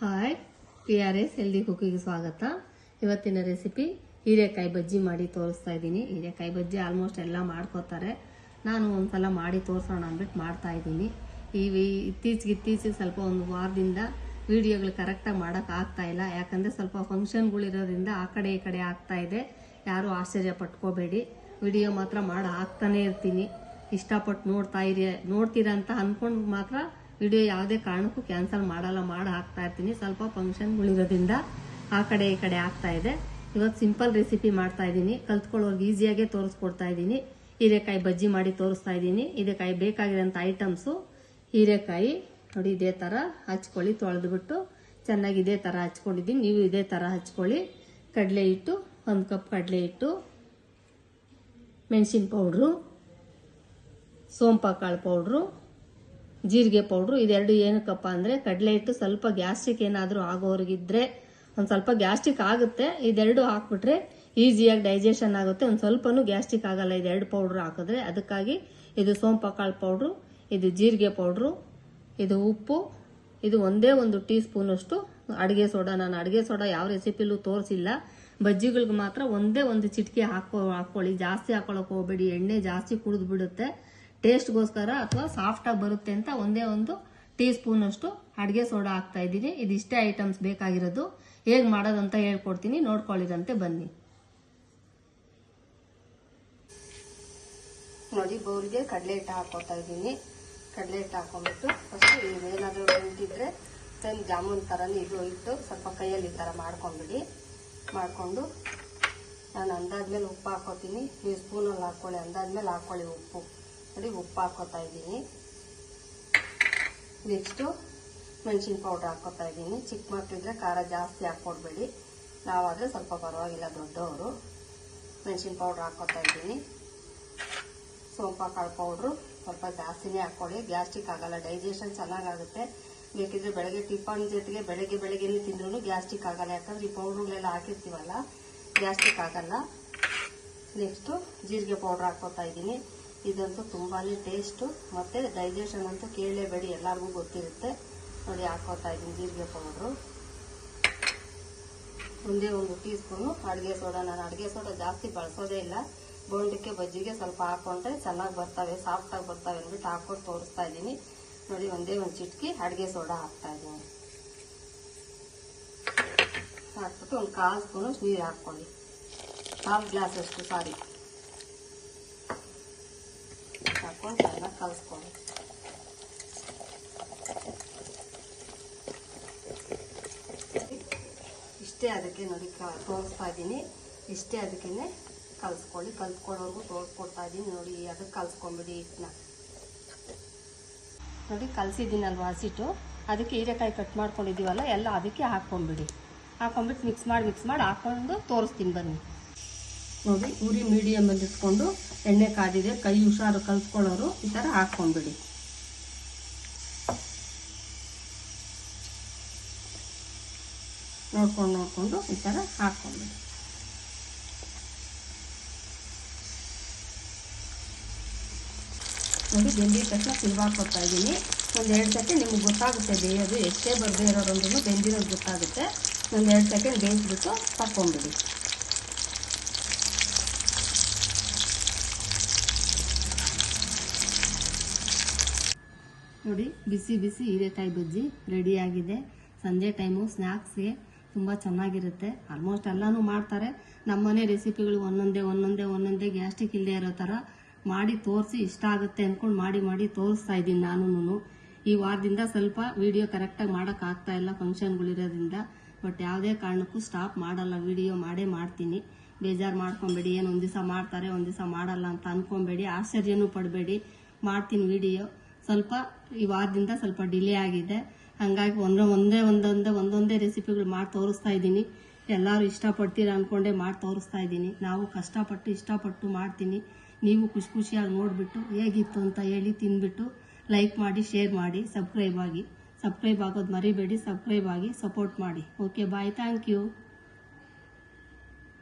Hi, PRS healthy ಕುಕ್ಕಿಗೆ ಸ್ವಾಗತ. ಇವತ್ತಿನ recipe ಹೀರೆಕಾಯಿ ಬಜ್ಜಿ ಮಾಡಿ ತೋರಿಸ್ತಾ ಇದ್ದೀನಿ. ಹೀರೆಕಾಯಿ ಬಜ್ಜಿ ಆಲ್ಮೋಸ್ಟ್ ಎಲ್ಲ ಮಾಡ್ಕೋತಾರೆ. ನಾನು ಒಂದ್ಸಲ ಮಾಡಿ ತೋರಿಸೋಣ ಅಂದ್ಬಿಟ್ಟು ಮಾಡ್ತಾ ಇದ್ದೀನಿ. ಇತ್ತೀಚೆಗೆ ಸ್ವಲ್ಪ ಒಂದು ವಾರದಿಂದ ವಿಡಿಯೋಗಳು ಕರೆಕ್ಟಾಗಿ ಮಾಡೋಕೆ ಆಗ್ತಾ ಇಲ್ಲ. ಯಾಕಂದರೆ ಸ್ವಲ್ಪ ಫಂಕ್ಷನ್ಗಳಿರೋದ್ರಿಂದ ಆ ಕಡೆ ಈ ಕಡೆ ಆಗ್ತಾ ಇದೆ. ಯಾರೂ ಆಶ್ಚರ್ಯ ಪಟ್ಕೋಬೇಡಿ. ವಿಡಿಯೋ ಮಾತ್ರ ಮಾಡಿ ಹಾಕ್ತಾನೆ ಇರ್ತೀನಿ. ಇಷ್ಟಪಟ್ಟು ನೋಡ್ತೀರಾ ಅಂತ ಅಂದ್ಕೊಂಡು ಮಾತ್ರ ವಿಡಿಯೋ ಯಾವುದೇ ಕಾರಣಕ್ಕೂ ಕ್ಯಾನ್ಸಲ್ ಮಾಡಲ್ಲ, ಮಾಡಿ ಹಾಕ್ತಾ ಇರ್ತೀನಿ. ಸ್ವಲ್ಪ ಫಂಕ್ಷನ್ಗಳಿರೋದ್ರಿಂದ ಆ ಕಡೆ ಈ ಕಡೆ ಆಗ್ತಾ ಇದೆ. ಇವತ್ತು ಸಿಂಪಲ್ ರೆಸಿಪಿ ಮಾಡ್ತಾ ಇದ್ದೀನಿ. ಕಲ್ತ್ಕೊಳ್ಳೋರ್ಗೆ ಈಸಿಯಾಗೆ ತೋರಿಸ್ಕೊಡ್ತಾ ಇದ್ದೀನಿ. ಹೀರೆಕಾಯಿ ಬಜ್ಜಿ ಮಾಡಿ ತೋರಿಸ್ತಾ ಇದ್ದೀನಿ. ಇದಕ್ಕಾಗಿ ಬೇಕಾಗಿರೋಂಥ ಐಟಮ್ಸು ಹೀರೆಕಾಯಿ ನೋಡಿ, ಇದೇ ಥರ ಹಚ್ಕೊಳ್ಳಿ. ತೊಳೆದ್ಬಿಟ್ಟು ಚೆನ್ನಾಗಿ ಇದೇ ಥರ ಹಚ್ಕೊಂಡಿದ್ದೀನಿ. ನೀವು ಇದೇ ಥರ ಹಚ್ಕೊಳ್ಳಿ. ಕಡಲೆ ಹಿಟ್ಟು 1 ಕಪ್ ಕಡಲೆ ಹಿಟ್ಟು, ಮೆಣಸಿನ ಪೌಡ್ರು, ಸೋಂಪಾಕಾಳು ಪೌಡ್ರು, ಜೀರಿಗೆ ಪೌಡ್ರು. ಇದೆರಡು ಏನಕ್ಕಪ್ಪ ಅಂದರೆ ಕಡಲೆ ಹಿಟ್ಟು ಸ್ವಲ್ಪ ಗ್ಯಾಸ್ಟ್ರಿಕ್ ಏನಾದರೂ ಆಗೋರಿಗಿದ್ರೆ ಒಂದು ಸ್ವಲ್ಪ ಗ್ಯಾಸ್ಟ್ರಿಕ್ ಆಗುತ್ತೆ. ಇದೆರಡು ಹಾಕ್ಬಿಟ್ರೆ ಈಸಿಯಾಗಿ ಡೈಜೆಷನ್ ಆಗುತ್ತೆ. ಒಂದು ಸ್ವಲ್ಪನೂ ಗ್ಯಾಸ್ಟ್ರಿಕ್ ಆಗಲ್ಲ ಇದೆರಡು ಪೌಡ್ರು ಹಾಕಿದ್ರೆ. ಅದಕ್ಕಾಗಿ ಇದು ಸೋಂಪಾಕಾಳು ಪೌಡ್ರು, ಇದು ಜೀರಿಗೆ ಪೌಡ್ರು, ಇದು ಉಪ್ಪು, ಇದು ಒಂದೇ 1 ಟೀ ಸ್ಪೂನಷ್ಟು ಅಡುಗೆ ಸೋಡಾ. ನಾನು ಅಡುಗೆ ಸೋಡಾ ಯಾವ ರೆಸಿಪಿಲೂ ತೋರಿಸಿಲ್ಲ. ಬಜ್ಜಿಗಳಿಗೆ ಮಾತ್ರ ಒಂದೇ 1 ಚಿಟಿಕೆ ಹಾಕೊಳ್ಳಿ. ಜಾಸ್ತಿ ಹಾಕೊಳ್ಳೋಕೆ ಹೋಗಬೇಡಿ. ಎಣ್ಣೆ ಜಾಸ್ತಿ ಕುಡಿದು ಬಿಡುತ್ತೆ. ಟೇಸ್ಟ್ಗೋಸ್ಕರ ಅಥವಾ ಸಾಫ್ಟಾಗಿ ಬರುತ್ತೆ ಅಂತ ಒಂದೇ 1 ಟೀ ಸ್ಪೂನಷ್ಟು ಅಡುಗೆ ಸೋಡಾ ಹಾಕ್ತಾ ಇದ್ದೀನಿ. ಇದಿಷ್ಟೇ ಐಟಮ್ಸ್ ಬೇಕಾಗಿರೋದು. ಹೇಗೆ ಮಾಡೋದಂತ ಹೇಳ್ಕೊಡ್ತೀನಿ, ನೋಡ್ಕೊಳ್ಳಿರಂತೆ ಬನ್ನಿ. ನೋಡಿ, ಬೌಲ್ಗೆ ಕಡಲೆ ಹಿಟ್ಟು ಹಾಕೋತಾ ಇದ್ದೀನಿ. ಕಡಲೆ ಹಿಟ್ಟು ಹಾಕೊಂಡ್ಬಿಟ್ಟು ಫಸ್ಟ್ ಏನಾದರೂ ನಿಂತಿದ್ರೆ ಸೇಮ್ ಜಾಮೂನ್ ಥರನೇ ಇದು ಇಟ್ಟು ಸ್ವಲ್ಪ ಕೈಯಲ್ಲಿ ಈ ಥರ ಮಾಡ್ಕೊಂಬಿಡಿ. ಮಾಡಿಕೊಂಡು ನಾನು ಅಂದಾದ್ಮೇಲೆ ಉಪ್ಪು ಹಾಕೋತೀನಿ. ನೀವು ಸ್ಪೂನಲ್ಲಿ ಹಾಕ್ಕೊಳ್ಳಿ, ಅಂದಾದ್ಮೇಲೆ ಹಾಕ್ಕೊಳ್ಳಿ ಉಪ್ಪು. ನೋಡಿ, ಉಪ್ಪು ಹಾಕೋತಾ ಇದ್ದೀನಿ. ನೆಕ್ಸ್ಟು ಮೆಣಸಿನ ಪೌಡ್ರ್ ಹಾಕೋತಾ ಇದ್ದೀನಿ. ಚಿಕ್ಕ ಮಕ್ಕಳಿದ್ರೆ ಖಾರ ಜಾಸ್ತಿ ಹಾಕ್ಕೊಡ್ಬೇಡಿ. ನಾವಾದರೆ ಸ್ವಲ್ಪ ಪರವಾಗಿಲ್ಲ, ದೊಡ್ಡವರು. ಮೆಣಸಿನ ಪೌಡ್ರ್ ಹಾಕೋತಾ ಇದ್ದೀನಿ. ಸೋಂಪಾಕಾಳು ಪೌಡ್ರು ಸ್ವಲ್ಪ ಜಾಸ್ತಿನೇ ಹಾಕ್ಕೊಳ್ಳಿ. ಗ್ಯಾಸ್ಟ್ರಿಕ್ ಆಗಲ್ಲ, ಡೈಜೆಷನ್ ಚೆನ್ನಾಗಾಗುತ್ತೆ. ಬೇಕಿದ್ರೆ ಬೆಳಗ್ಗೆ ಟಿಫನ್ ಜೊತೆಗೆ ಬೆಳಗ್ಗೆನೇ ತಿಂದ್ರೂ ಗ್ಯಾಸ್ಟ್ರಿಕ್ ಆಗಲ್ಲ. ಯಾಕಂದ್ರೆ ಈ ಪೌಡ್ರುಗಳೆಲ್ಲ ಹಾಕಿರ್ತೀವಲ್ಲ, ಗ್ಯಾಸ್ಟ್ರಿಕ್ ಆಗಲ್ಲ. ನೆಕ್ಸ್ಟು ಜೀರಿಗೆ ಪೌಡ್ರ್ ಹಾಕೋತಾ ಇದ್ದೀನಿ. ಇದಂತೂ ತುಂಬಾ ಟೇಸ್ಟು ಮತ್ತು ಡೈಜೆಷನ್ ಅಂತೂ ಕೇಳಲೇಬೇಡಿ, ಎಲ್ಲರಿಗೂ ಗೊತ್ತಿರುತ್ತೆ. ನೋಡಿ, ಹಾಕೋತಾ ಇದ್ದೀನಿ ಜೀರಿಗೆ ಪೌಡ್ರು. ಒಂದೇ 1 ಟೀ ಸ್ಪೂನು ಅಡುಗೆ ಸೋಡಾ. ನಾನು ಅಡುಗೆ ಸೋಡಾ ಜಾಸ್ತಿ ಬಳಸೋದೇ ಇಲ್ಲ. ಬೋಂಡಕ್ಕೆ ಬಜ್ಜಿಗೆ ಸ್ವಲ್ಪ ಹಾಕೊಂಡ್ರೆ ಚೆನ್ನಾಗಿ ಬರ್ತವೆ, ಸಾಫ್ಟಾಗಿ ಬರ್ತವೆ ಅಂದ್ಬಿಟ್ಟು ಹಾಕೊಂಡು ತೋರಿಸ್ತಾ ಇದ್ದೀನಿ. ನೋಡಿ, ಒಂದೇ 1 ಚಿಟಿಕೆ ಅಡುಗೆ ಸೋಡಾ ಹಾಕ್ತಾ ಇದ್ದೀನಿ. ಹಾಕ್ಬಿಟ್ಟು 1 ಕಾಲು ಸ್ಪೂನು ನೀರು ಹಾಕ್ಕೊಳ್ಳಿ. 1/2 ಗ್ಲಾಸ್ ಅಷ್ಟು ಹಾಕೊಂಡು ಚೆನ್ನಾಗಿ ಕಲಿಸ್ಕೊಳ್ಳಿ. ಇಷ್ಟೇ ಅದಕ್ಕೆ ನೋಡಿ ತೋರಿಸ್ತಾ ಇದ್ದೀನಿ. ಇಷ್ಟೇ ಅದಕ್ಕೆ ಕಲಿಸ್ಕೊಳ್ಳಿ. ಕಲ್ತ್ಕೊಳ್ಳೋರ್ಗು ತೋರಿಸ್ಕೊಡ್ತಾ ಇದ್ದೀನಿ. ನೋಡಿ, ಅದಕ್ಕೆ ಕಲಿಸ್ಕೊಂಬಿಡಿ ಹಿಟ್ಟನ್ನ. ನೋಡಿ, ಕಲಸಿದ್ದೀನಲ್ವ ಹಸಿಟ್ಟು, ಅದಕ್ಕೆ ಹೀರೆಕಾಯಿ ಕಟ್ ಮಾಡ್ಕೊಂಡಿದ್ದೀವಲ್ಲ ಎಲ್ಲ ಅದಕ್ಕೆ ಹಾಕ್ಕೊಂಬಿಡಿ. ಹಾಕೊಂಡ್ಬಿಟ್ಟು ಮಿಕ್ಸ್ ಮಾಡಿ ಹಾಕೊಂಡು ತೋರಿಸ್ತೀನಿ ಬನ್ನಿ. ನೋಡಿ, ಉರಿ ಮೀಡಿಯಮಲ್ಲಿ ಇಟ್ಕೊಂಡು ಎಣ್ಣೆ ಕಾದಿದೆ, ಕೈ ಹುಷಾರು ಕಲ್ಸ್ಕೊಳ್ಳೋರು ಈ ಥರ ಹಾಕ್ಕೊಂಬಿಡಿ. ನೋಡ್ಕೊಂಡು ಈ ಥರ ಹಾಕ್ಕೊಂಬಿಡಿ. ನೋಡಿ, ಬೆಂದಿದ ತಕ್ಷಣ ಸಿಲ್ವಾಕೊಡ್ತಾ ಇದ್ದೀನಿ. ಒಂದು 2 ಸೆಕೆಂಡ್ ನಿಮ್ಗೆ ಗೊತ್ತಾಗುತ್ತೆ ಬೇಯೋದು. ಎಷ್ಟೇ ಬರದೇ ಇರೋದ್ರೂ ಬೆಂದಿರೋದು ಗೊತ್ತಾಗುತ್ತೆ. ಒಂದು 2 ಸೆಕೆಂಡ್ ಬೇಯಿಸ್ಬಿಟ್ಟು ಹಾಕ್ಕೊಂಬಿಡಿ. ನೋಡಿ, ಬಿಸಿ ಬಿಸಿ ಹೀರೆಕಾಯಿ ಬಜ್ಜಿ ರೆಡಿಯಾಗಿದೆ. ಸಂಜೆ ಟೈಮು ಸ್ನ್ಯಾಕ್ಸ್ಗೆ ತುಂಬ ಚೆನ್ನಾಗಿರುತ್ತೆ. ಆಲ್ಮೋಸ್ಟ್ ಎಲ್ಲನೂ ಮಾಡ್ತಾರೆ. ನಮ್ಮನೆ ರೆಸಿಪಿಗಳು ಒಂದೊಂದೇ ಗ್ಯಾಸ್ಟ್ರಿಕ್ ಇಲ್ಲದೆ ಇರೋ ಥರ ಮಾಡಿ ತೋರಿಸಿ ಇಷ್ಟ ಆಗುತ್ತೆ ಅಂದ್ಕೊಂಡು ಮಾಡಿ ತೋರಿಸ್ತಾ ಇದ್ದೀನಿ ನಾನು. ಈ ವಾರದಿಂದ ಸ್ವಲ್ಪ ವಿಡಿಯೋ ಕರೆಕ್ಟಾಗಿ ಮಾಡೋಕ್ಕಾಗ್ತಾ ಇಲ್ಲ ಫಂಕ್ಷನ್ಗಳಿರೋದ್ರಿಂದ. ಬಟ್ ಯಾವುದೇ ಕಾರಣಕ್ಕೂ ಸ್ಟಾಪ್ ಮಾಡಲ್ಲ, ವಿಡಿಯೋ ಮಾಡ್ತೀನಿ. ಬೇಜಾರು ಮಾಡ್ಕೊಬೇಡಿ. ಏನು ಒಂದು ದಿವಸ ಮಾಡ್ತಾರೆ ಒಂದು ದಿವಸ ಮಾಡಲ್ಲ ಅಂತ ಅಂದ್ಕೊಬೇಡಿ. ಆಶ್ಚರ್ಯನೂ ಪಡಬೇಡಿ. ಮಾಡ್ತೀನಿ ವಿಡಿಯೋ. ಸ್ವಲ್ಪ ಈ ವಾರದಿಂದ ಸ್ವಲ್ಪ ಡಿಲೇ ಆಗಿದೆ. ಹಾಗಾಗಿ ಒಂದೊಂದೇ ರೆಸಿಪಿಗಳು ಮಾಡಿ ತೋರಿಸ್ತಾ ಇದ್ದೀನಿ. ಎಲ್ಲರೂ ಇಷ್ಟಪಡ್ತೀರಾ ಅಂದ್ಕೊಂಡೆ ಮಾಡಿ ತೋರಿಸ್ತಾ ಇದ್ದೀನಿ. ನಾವು ಇಷ್ಟಪಟ್ಟು ಮಾಡ್ತೀನಿ. ನೀವು ಖುಷಿಯಾಗಿ ನೋಡಿಬಿಟ್ಟು ಹೇಗಿತ್ತು ಅಂತ ಹೇಳಿ ತಿಂದ್ಬಿಟ್ಟು ಲೈಕ್ ಮಾಡಿ, ಶೇರ್ ಮಾಡಿ, ಸಬ್ಸ್ಕ್ರೈಬ್ ಆಗೋದು ಮರಿಬೇಡಿ. ಸಬ್ಸ್ಕ್ರೈಬ್ ಆಗಿ ಸಪೋರ್ಟ್ ಮಾಡಿ. Okay, bye, thank you.